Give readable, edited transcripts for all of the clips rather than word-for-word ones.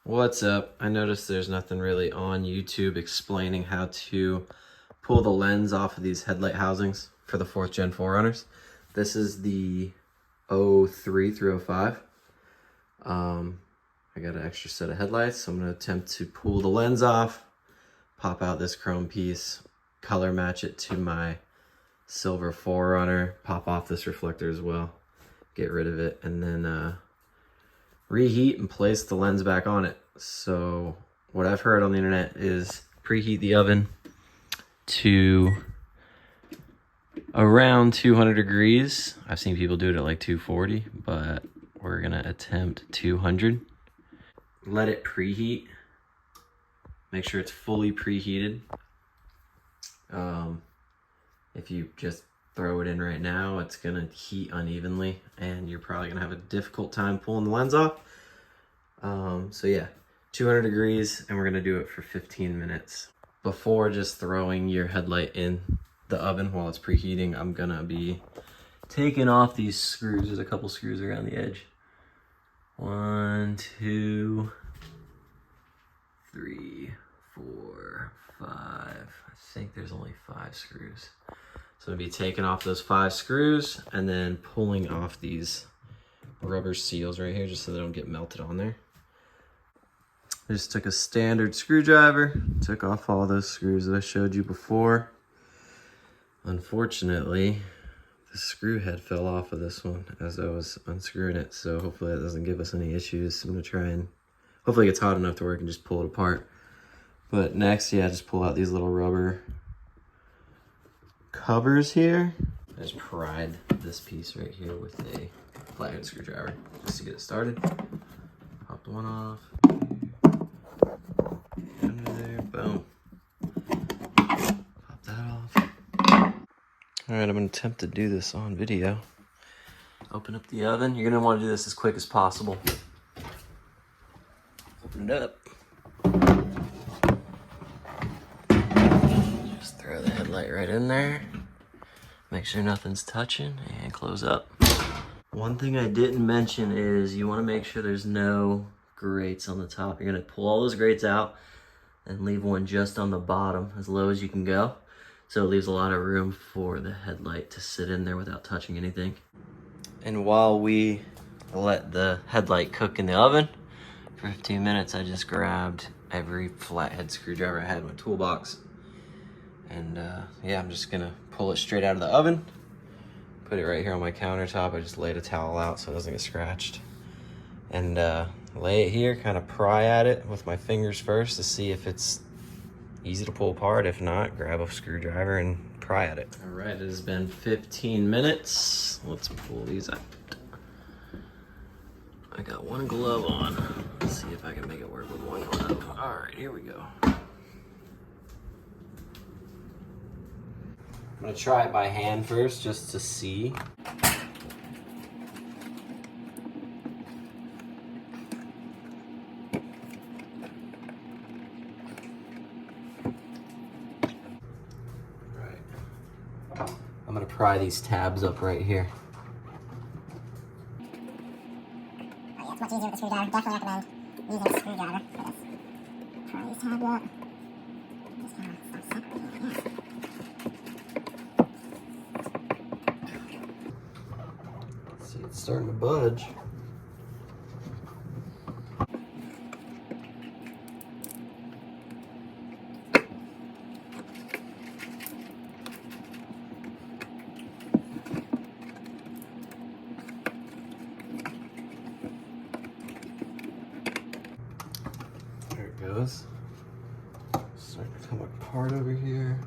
What's up? I noticed there's nothing really on YouTube explaining how to pull the lens off of these headlight housings for the 4th Gen 4Runners. This is the 03 through 05. I got an extra set of headlights, so I'm going to attempt to pull the lens off, pop out this chrome piece, color match it to my silver 4Runner, pop off this reflector as well, get rid of it, and then reheat and place the lens back on it. So what I've heard on the internet is preheat the oven to around 200 degrees. I've seen people do it at like 240, but we're gonna attempt 200. Let it preheat. Make sure it's fully preheated. If you just throw it in right now, it's gonna heat unevenly and you're probably gonna have a difficult time pulling the lens off. So yeah, 200 degrees, and we're gonna do it for 15 minutes. Before just throwing your headlight in the oven while it's preheating, I'm gonna be taking off these screws. There's a couple screws around the edge. 1, 2, 3, 4, 5. I think there's only 5 screws. So I'm gonna be taking off those 5 screws and then pulling off these rubber seals right here just so they don't get melted on there. I just took a standard screwdriver, took off all those screws that I showed you before. Unfortunately, the screw head fell off of this one as I was unscrewing it, so hopefully that doesn't give us any issues. I'm gonna try and, hopefully it gets hot enough to where I can just pull it apart. But next, yeah, just pull out these little rubber covers here. I just pried this piece right here with a flathead screwdriver just to get it started. Pop the one off. Under there, boom. Pop that off. All right, I'm gonna attempt to do this on video. Open up the oven. You're gonna want to do this as quick as possible. Open it up. Just throw the headlight right in there. Make sure nothing's touching and close up. One thing I didn't mention is you want to make sure there's no grates on the top. You're gonna pull all those grates out and leave one just on the bottom as low as you can go. So it leaves a lot of room for the headlight to sit in there without touching anything. And while we let the headlight cook in the oven for 15 minutes, I just grabbed every flathead screwdriver I had in my toolbox. And yeah, I'm just gonna pull it straight out of the oven, put it right here on my countertop. I just laid a towel out so it doesn't get scratched. And lay it here, kind of pry at it with my fingers first to see if it's easy to pull apart. If not, grab a screwdriver and pry at it. All right, it has been 15 minutes. Let's pull these out. I got one glove on. Let's see if I can make it work with one glove. All right, here we go. I'm gonna try it by hand first just to see. I'm gonna pry these tabs up right here. Yeah, it's much easier with a screwdriver. Definitely recommend using a screwdriver for this. Pry these tabs up. Just kind of stop separating it. See, it's starting to budge. There it goes. Starting to come apart over here.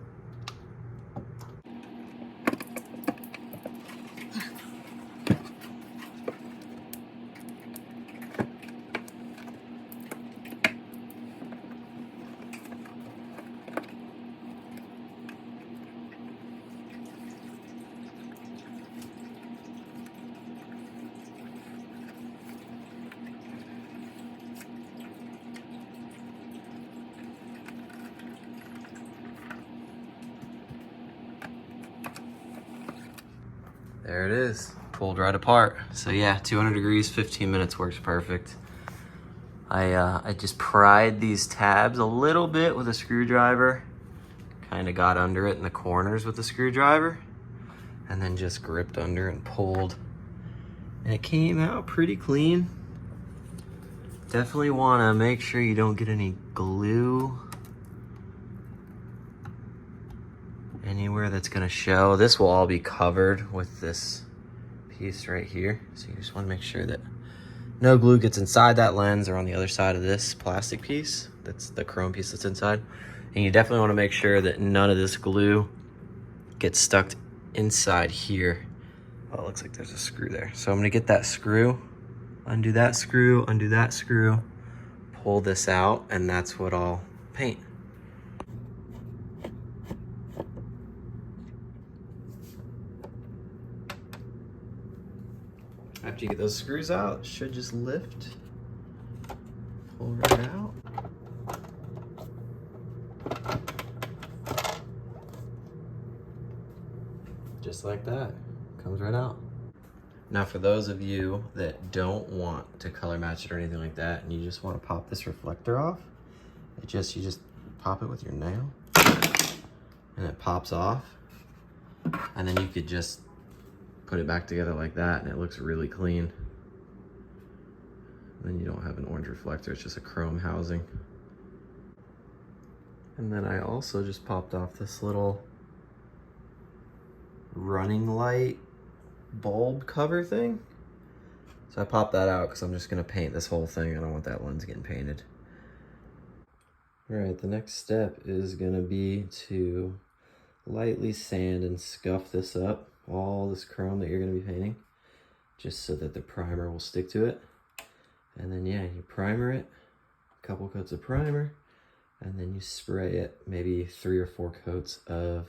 There it is, pulled right apart. So yeah, 200 degrees, 15 minutes works perfect. I just pried these tabs a little bit with a screwdriver, kind of got under it in the corners with the screwdriver, and then just gripped under and pulled. And it came out pretty clean. Definitely want to make sure you don't get any glue anywhere that's going to show. This will all be covered with this piece right here. So you just want to make sure that no glue gets inside that lens or on the other side of this plastic piece. That's the chrome piece that's inside. And you definitely want to make sure that none of this glue gets stuck inside here. Oh, it looks like there's a screw there. So I'm gonna get that screw, undo that screw, pull this out, and that's what I'll paint. After you get those screws out, it should just lift, pull right out. Just like that, comes right out. Now for those of you that don't want to color match it or anything like that, and you just want to pop this reflector off, you just pop it with your nail, and it pops off, and then you could just put it back together like that, and it looks really clean. Then you don't have an orange reflector, it's just a chrome housing. And then I also just popped off this little running light bulb cover thing. So I popped that out because I'm just gonna paint this whole thing. I don't want that lens getting painted. All right, the next step is gonna be to lightly sand and scuff this up, all this chrome that you're gonna be painting, just so that the primer will stick to it. And then yeah, you primer it, a couple coats of primer, and then you spray it, maybe 3 or 4 coats of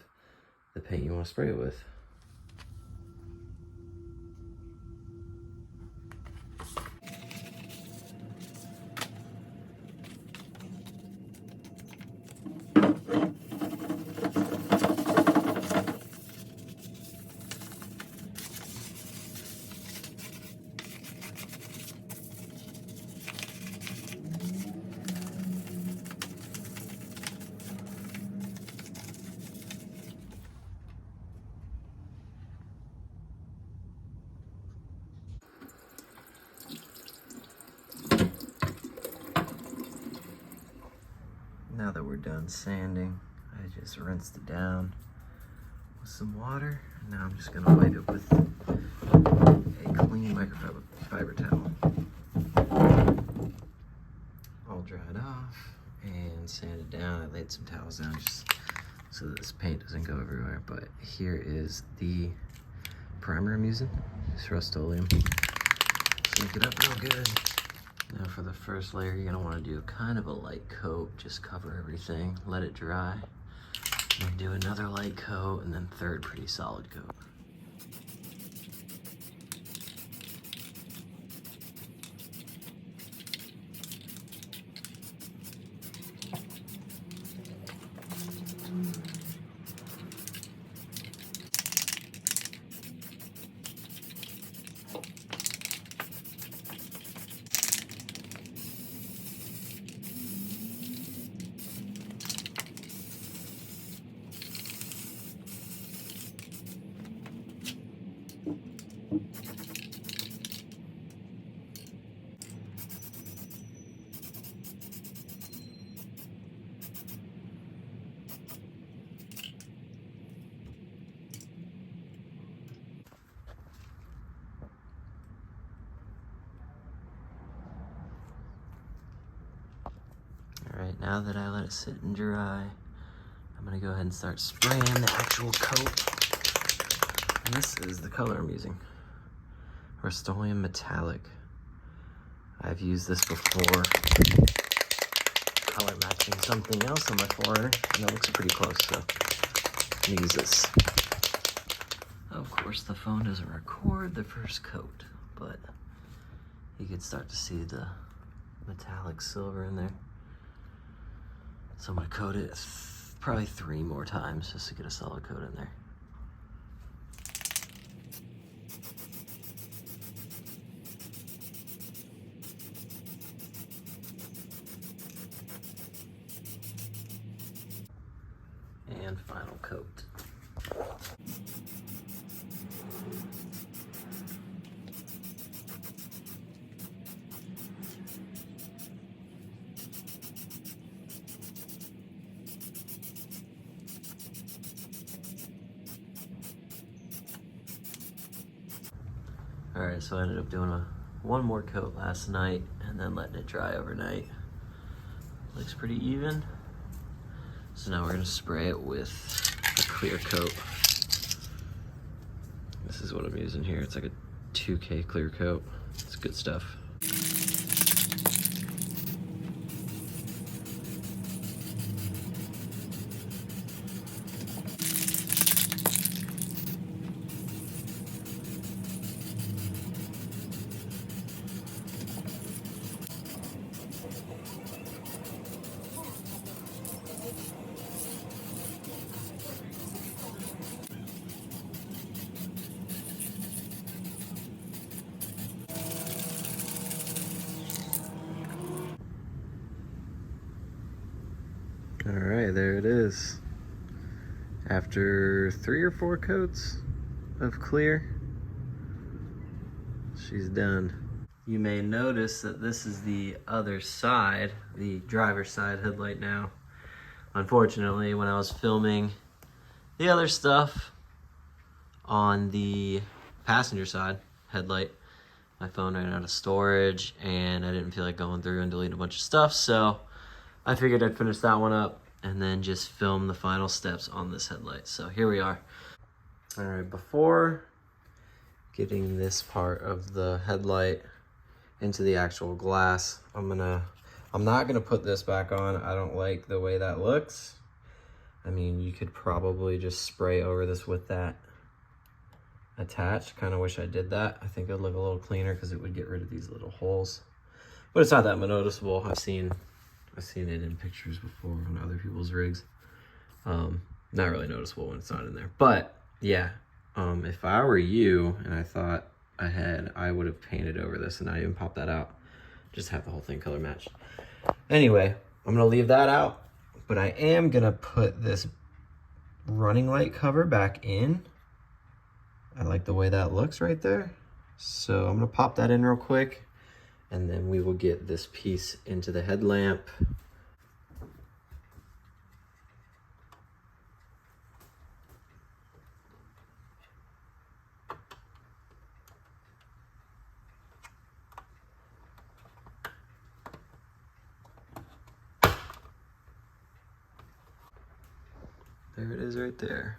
the paint you want to spray it with. Now that we're done sanding, I just rinsed it down with some water. And now I'm just gonna wipe it with a clean microfiber towel. All dried off and sanded down. I laid some towels down just so that this paint doesn't go everywhere. But here is the primer I'm using, this Rust-Oleum. Shake it up real good. Now for the first layer, you're gonna wanna do kind of a light coat, just cover everything, let it dry. Then do another light coat, and then third pretty solid coat. All right, now that I let it sit and dry, I'm gonna go ahead and start spraying the actual coat. And this is the color I'm using, Rust-Oleum Metallic. I've used this before, color matching something else on my 4Runner, and that looks pretty close, so I'm gonna use this. Of course, the phone doesn't record the first coat, but you can start to see the metallic silver in there. So I'm gonna coat it probably 3 more times just to get a solid coat in there. and final coat. All right, so I ended up doing one more coat last night and then letting it dry overnight. Looks pretty even. So now we're gonna spray it with a clear coat. This is what I'm using here. It's like a 2K clear coat. It's good stuff. All right, there it is. After 3 or 4 coats of clear, she's done. You may notice that this is the other side, the driver's side headlight now. Unfortunately, when I was filming the other stuff on the passenger side headlight, my phone ran out of storage and I didn't feel like going through and deleting a bunch of stuff, so I figured I'd finish that one up and then just film the final steps on this headlight. So here we are. All right, before getting this part of the headlight into the actual glass, I'm not gonna put this back on. I don't like the way that looks. I mean, you could probably just spray over this with that attached. Kind of wish I did that. I think it would look a little cleaner because it would get rid of these little holes. But it's not that noticeable. I've seen it in pictures before on other people's rigs. Not really noticeable when it's not in there. But yeah, if I were you and I thought ahead, I would have painted over this and not even popped that out. Just have the whole thing color matched. Anyway, I'm gonna leave that out, but I am gonna put this running light cover back in. I like the way that looks right there. So I'm gonna pop that in real quick and then we will get this piece into the headlamp. There it is right there.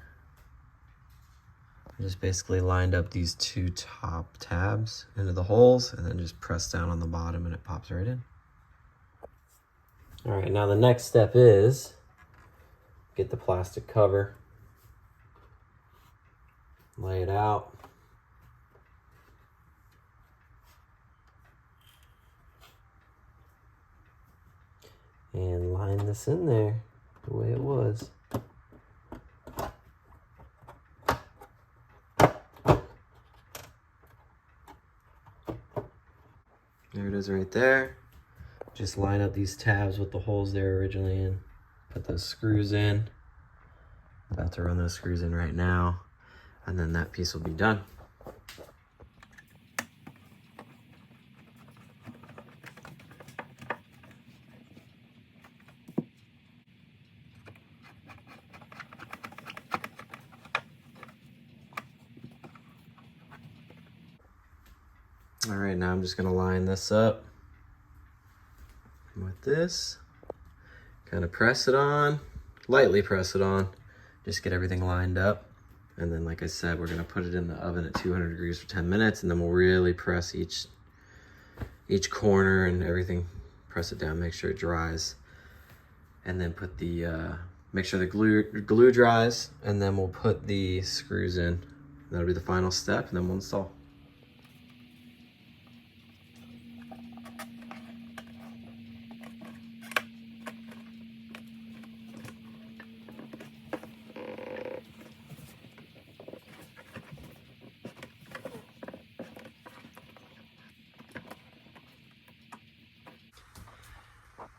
I just basically lined up these 2 top tabs into the holes and then just press down on the bottom and it pops right in. All right, now the next step is get the plastic cover, lay it out. And line this in there the way it was. There it is right there. Just line up these tabs with the holes they were originally in. Put those screws in. About to run those screws in right now. And then that piece will be done. All right, now I'm just gonna line this up with this. Kind of press it on, lightly press it on, just get everything lined up. And then, like I said, we're gonna put it in the oven at 200 degrees for 10 minutes, and then we'll really press each corner and everything, press it down, make sure it dries. And then put the, make sure the glue dries, and then we'll put the screws in. That'll be the final step, and then we'll install.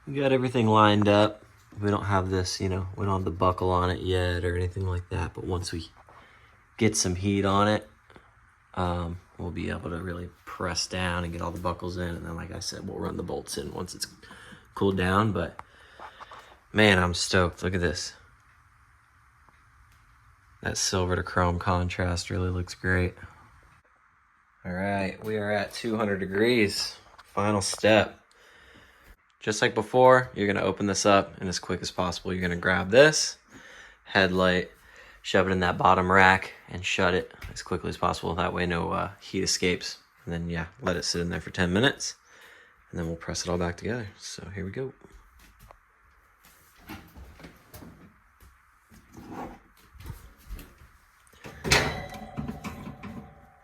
We got everything lined up. We don't have this, you know, we don't have the buckle on it yet or anything like that, but once we get some heat on it, we'll be able to really press down and get all the buckles in, and then like I said, we'll run the bolts in once it's cooled down. But man, I'm stoked. Look at this. That silver to chrome contrast really looks great. All right, we are at 200 degrees. Final step. Just like before, you're gonna open this up, and as quick as possible, you're gonna grab this headlight, shove it in that bottom rack, and shut it as quickly as possible. That way no heat escapes. And then yeah, let it sit in there for 10 minutes, and then we'll press it all back together. So here we go.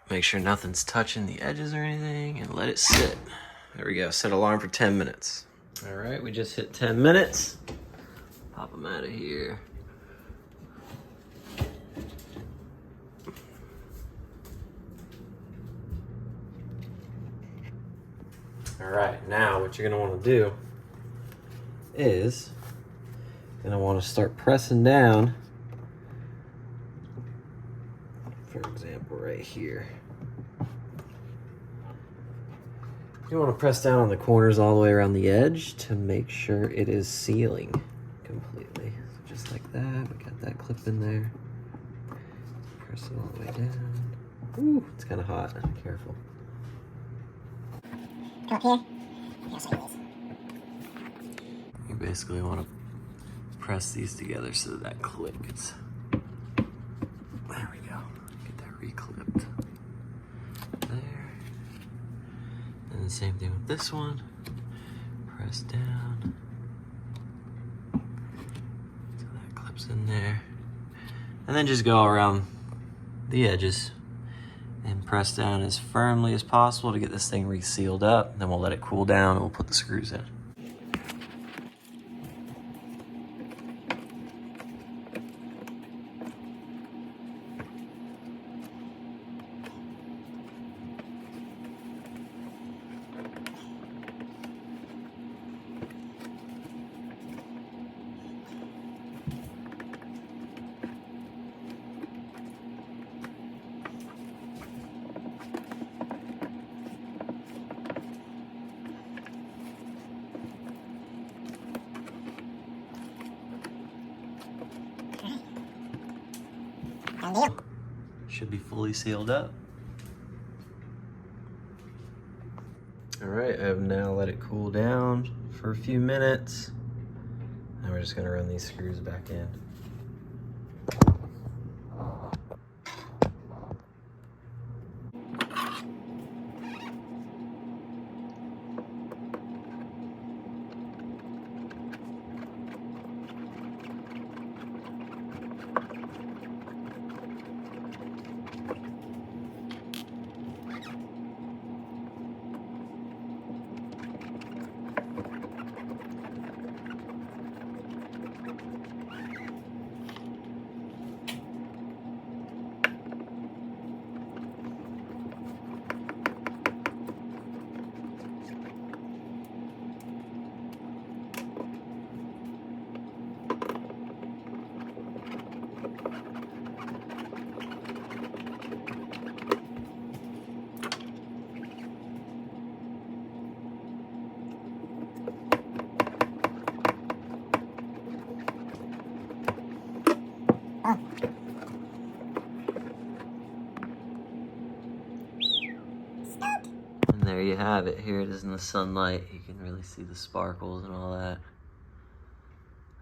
Make sure nothing's touching the edges or anything, and let it sit. There we go, set alarm for 10 minutes. All right, we just hit 10 minutes. Pop them out of here. All right, now what you're gonna wanna do is you're gonna wanna start pressing down, for example, right here. You want to press down on the corners all the way around the edge to make sure it is sealing completely. So just like that, we got that clip in there. Press it all the way down. Ooh, it's kind of hot, be careful. Come up here. Here's how you use. You basically want to press these together so that that clip gets, there we go, get that reclipped. There. And the same thing with this one. Press down. So that clips in there. And then just go around the edges and press down as firmly as possible to get this thing resealed up. Then we'll let it cool down and we'll put the screws in. Done deal. Should be fully sealed up. All right, I've now let it cool down for a few minutes. Now we're just gonna run these screws back in. Oh. Stop. And there you have it. Here it is in the sunlight. You can really see the sparkles and all that.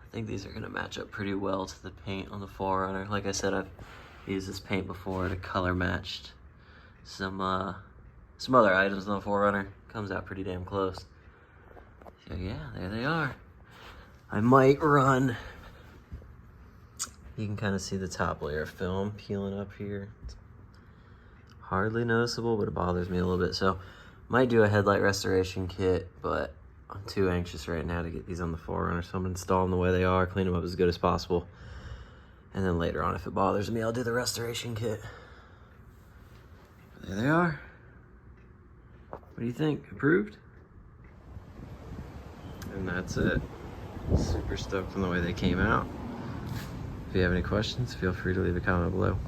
I think these are gonna match up pretty well to the paint on the 4Runner. Like I said, I've used this paint before to color matched some other items on the 4Runner. Comes out pretty damn close. So yeah, there they are. I might run. You can kind of see the top layer of film peeling up here. It's hardly noticeable, but it bothers me a little bit. So might do a headlight restoration kit, but I'm too anxious right now to get these on the 4Runner, so I'm gonna install them the way they are, clean them up as good as possible. And then later on, if it bothers me, I'll do the restoration kit. There they are. What do you think? Approved? And that's it. Super stoked on the way they came out. If you have any questions, feel free to leave a comment below.